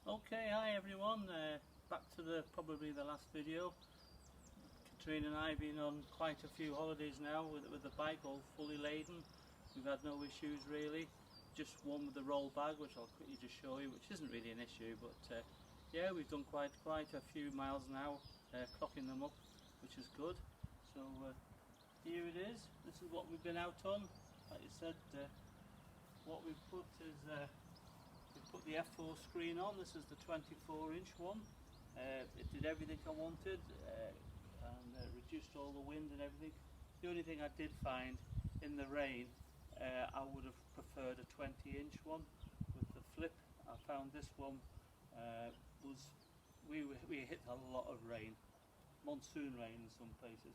Okay, hi everyone, back to probably the last video. Katrina and I have been on quite a few holidays now with the bike all fully laden. We've had no issues really, just one with the roll bag which I'll quickly just show you, which isn't really an issue, but yeah, we've done quite a few miles now, clocking them up, which is good. So here it is, this is what we've been out on. Like you said, what we've put is we put the F4 screen on. This is the 24-inch one. It did everything I wanted and reduced all the wind and everything. The only thing I did find in the rain, I would have preferred a 20-inch one with the flip. I found this one we hit a lot of rain, monsoon rain in some places.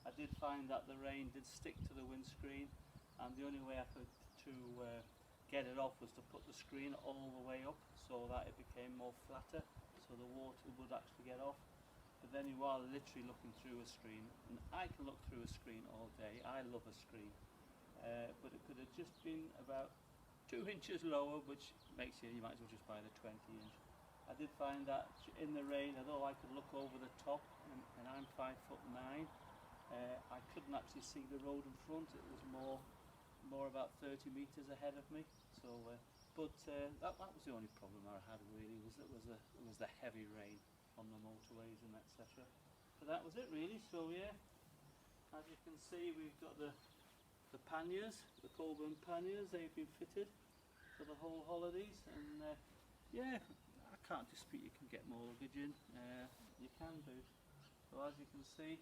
I did find that the rain did stick to the windscreen, and the only way I could get it off was to put the screen all the way up so that it became more flatter, so the water would actually get off. But then you are literally looking through a screen, and I can look through a screen all day. I love a screen, but it could have just been about 2 inches lower, which makes you might as well just buy the 20-inch. I did find that in the rain, although I could look over the top, and I'm 5'9", I couldn't actually see the road in front. It was more about 30 metres ahead of me. So, that was the only problem I had really. It was the heavy rain on the motorways and etc. But that was it really. So yeah, as you can see, we've got the panniers, the Corbin panniers. They've been fitted for the whole holidays, and yeah, I can't dispute you can get more luggage in. You can do. So as you can see,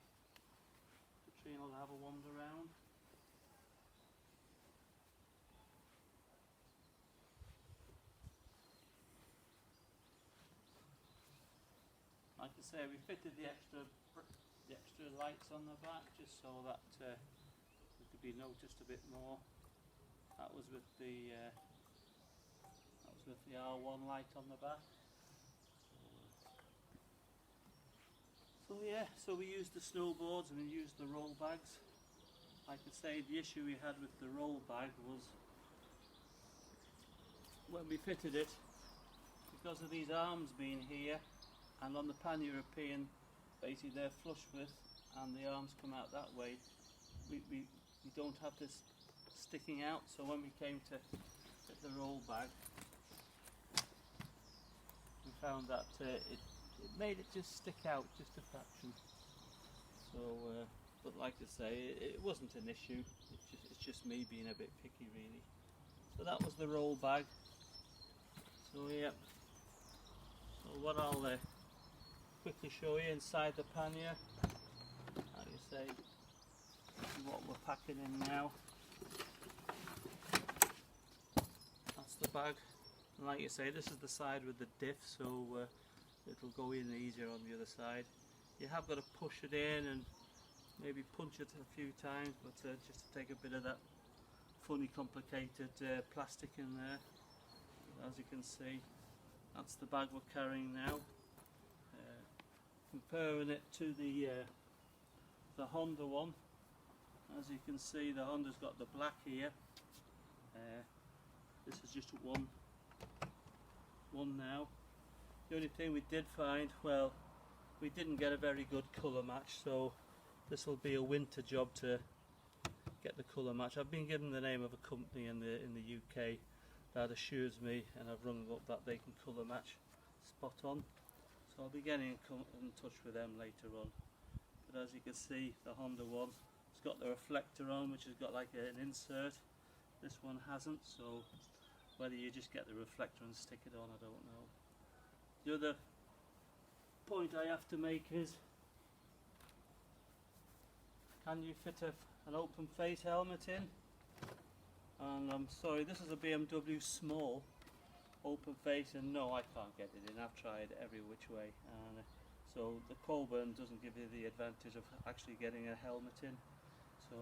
Katrina will have a wander around. Like I say, we fitted the extra lights on the back just so that it could be noticed a bit more. That was with the R1 light on the back. So yeah, so we used the snowboards and we used the roll bags. Like I say, the issue we had with the roll bag was when we fitted it, because of these arms being here, and on the pan-European, basically they're flush with, and the arms come out that way. We don't have this sticking out, so when we came to fit the roll bag, we found that it made it just stick out just a fraction. So, but like I say, it wasn't an issue. It's just me being a bit picky, really. So that was the roll bag. So yeah. So what I'll quickly show you inside the pannier, like you say, what we're packing in now. That's the bag, and like you say, this is the side with the diff, so it'll go in easier on the other side. You have got to push it in and maybe punch it a few times, but just to take a bit of that funny complicated plastic in there. As you can see, that's the bag we're carrying now. Comparing it to the Honda one, as you can see, the Honda's got the black here. This is just one now. The only thing we did find, well, we didn't get a very good colour match, so this will be a winter job to get the colour match. I've been given the name of a company in the UK that assures me, and I've rung up that they can colour match spot on. So I'll be getting in touch with them later on. But as you can see, the Honda one, it's got the reflector on, which has got like an insert. This one hasn't, so whether you just get the reflector and stick it on, I don't know. The other point I have to make is, can you fit an open face helmet in? And I'm sorry, this is a BMW small open face, and no, I can't get it in. I've tried every which way, and so the Corbin doesn't give you the advantage of actually getting a helmet in, so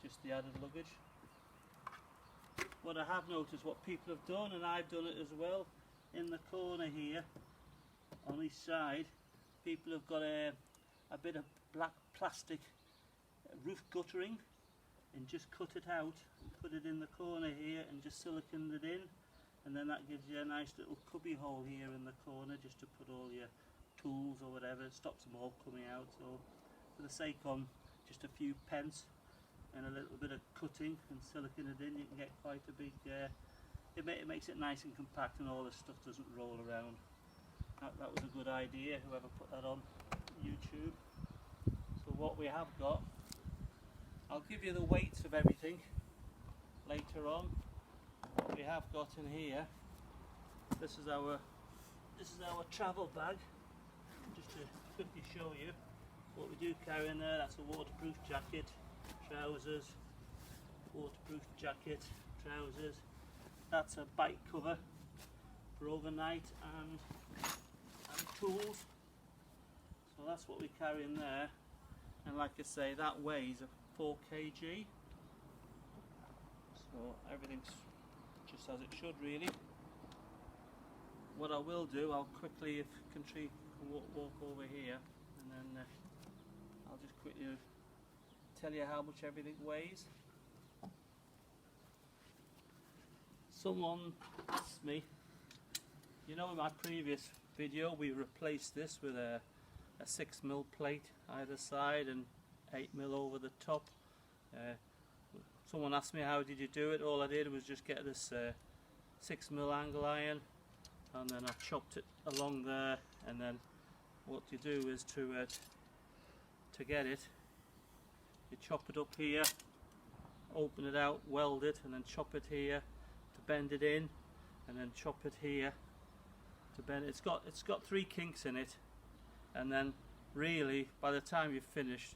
just the added luggage. What I have noticed, what people have done, and I've done it as well, in the corner here on each side, people have got a bit of black plastic roof guttering and just cut it out and put it in the corner here and just siliconed it in. and then that gives you a nice little cubby hole here in the corner just to put all your tools or whatever. It stops them all coming out. So for the sake of just a few pence and a little bit of cutting and silicon it in, you can get quite a big it makes it nice and compact, and all this stuff doesn't roll around. That was a good idea, whoever put that on YouTube. So what we have got, I'll give you the weights of everything later on. What we have got in here, this is our travel bag. Just to quickly show you what we do carry in there. That's a waterproof jacket, trousers, waterproof jacket, trousers. That's a bike cover for overnight and tools. So that's what we carry in there, and like I say, that weighs 4 kg. So everything's just as it should really. What I will do, I'll quickly, if Country can walk over here, and then I'll just quickly tell you how much everything weighs. Someone asked me, you know, in my previous video we replaced this with a 6mm plate either side and 8mm over the top. Someone asked me, how did you do it? All I did was just get this 6mm angle iron, and then I chopped it along there, and then what you do is to get it, you chop it up here, open it out, weld it, and then chop it here to bend it in, and then chop it here to bend it. It's got 3 kinks in it, and then really by the time you've finished,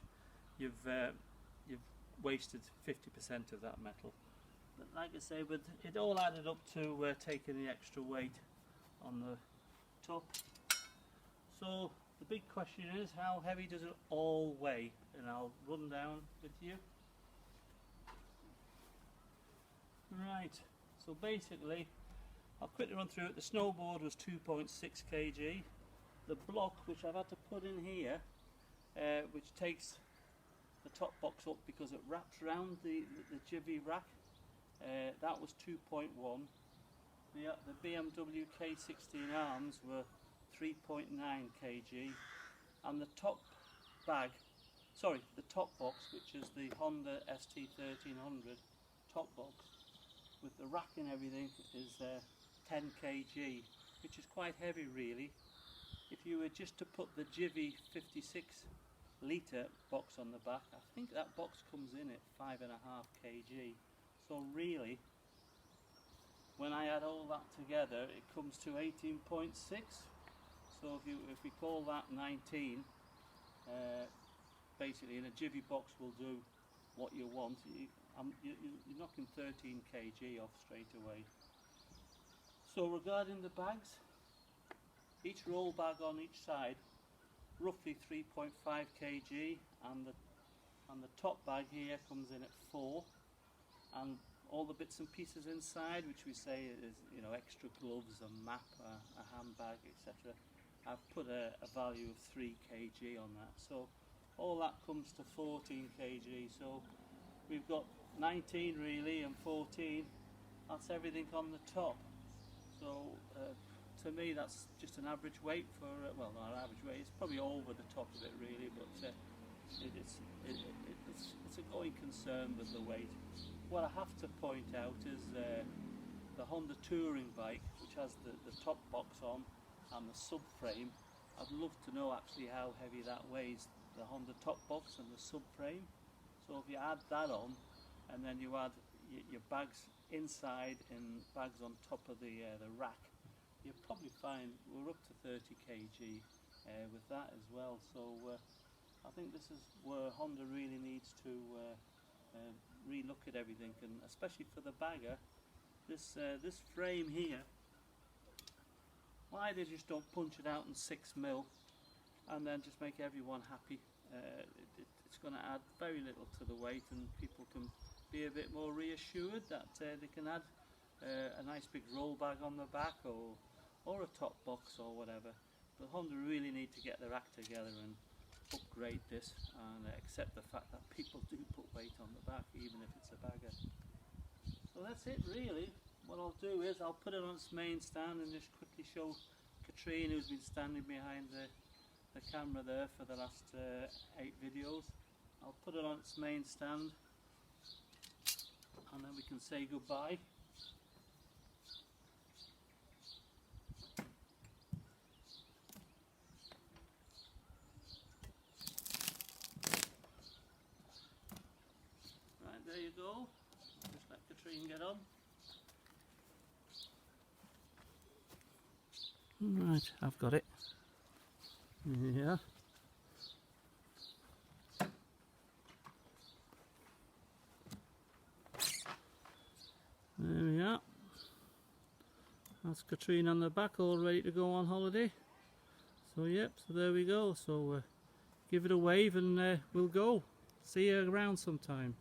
you've wasted 50% of that metal. But like I say, but it all added up to taking the extra weight on the top. So the big question is, how heavy does it all weigh? And I'll run down with you. Right, so basically I'll quickly run through it. The snowboard was 2.6 kg. The block, which I've had to put in here, which takes the top box up because it wraps around the jivvy rack, that was 2.1. The BMW K16 arms were 3.9 kg, and the top box, which is the Honda ST1300 top box with the rack and everything, is 10 kg, which is quite heavy really. If you were just to put the Jivvy 56 litre box on the back, I think that box comes in at 5.5 kg. So really, when I add all that together, it comes to 18.6. So if we call that 19, basically, in a Jivvy box will do what you want. You're knocking 13 kg off straight away. So regarding the bags, each roll bag on each side, roughly 3.5 kg, and the top bag here comes in at 4, and all the bits and pieces inside, which we say is, you know, extra gloves, a map, a handbag, etc. I've put a value of 3 kg on that, so all that comes to 14 kg. So we've got 19 really, and 14, that's everything on the top. So to me that's just an average weight for, well, not an average weight, it's probably over the top of it really, but it's a going concern with the weight. What I have to point out is the Honda touring bike, which has the top box on and the subframe. I'd love to know actually how heavy that weighs, the Honda top box and the subframe. So if you add that on, and then you add your bags inside and bags on top of the rack, you'll probably find we're up to 30 kg with that as well. So I think this is where Honda really needs to re-look at everything, and especially for the bagger, this frame here, why they just don't punch it out in 6mm and then just make everyone happy. It's going to add very little to the weight, and people can be a bit more reassured that they can add a nice big roll bag on the back, or a top box or whatever. But Honda really need to get their act together and upgrade this, and accept the fact that people do put weight on the back, even if it's a bagger. So that's it really. what I'll do is I'll put it on its main stand and just quickly show Katrine, who's been standing behind the camera there for the last 8 videos. I'll put it on its main stand and then we can say goodbye. Right, there you go. Just let Katrine get on. Right, I've got it. Yeah. There we are. That's Katrine on the back, all ready to go on holiday. So yep, so there we go. So give it a wave and we'll go. See you around sometime.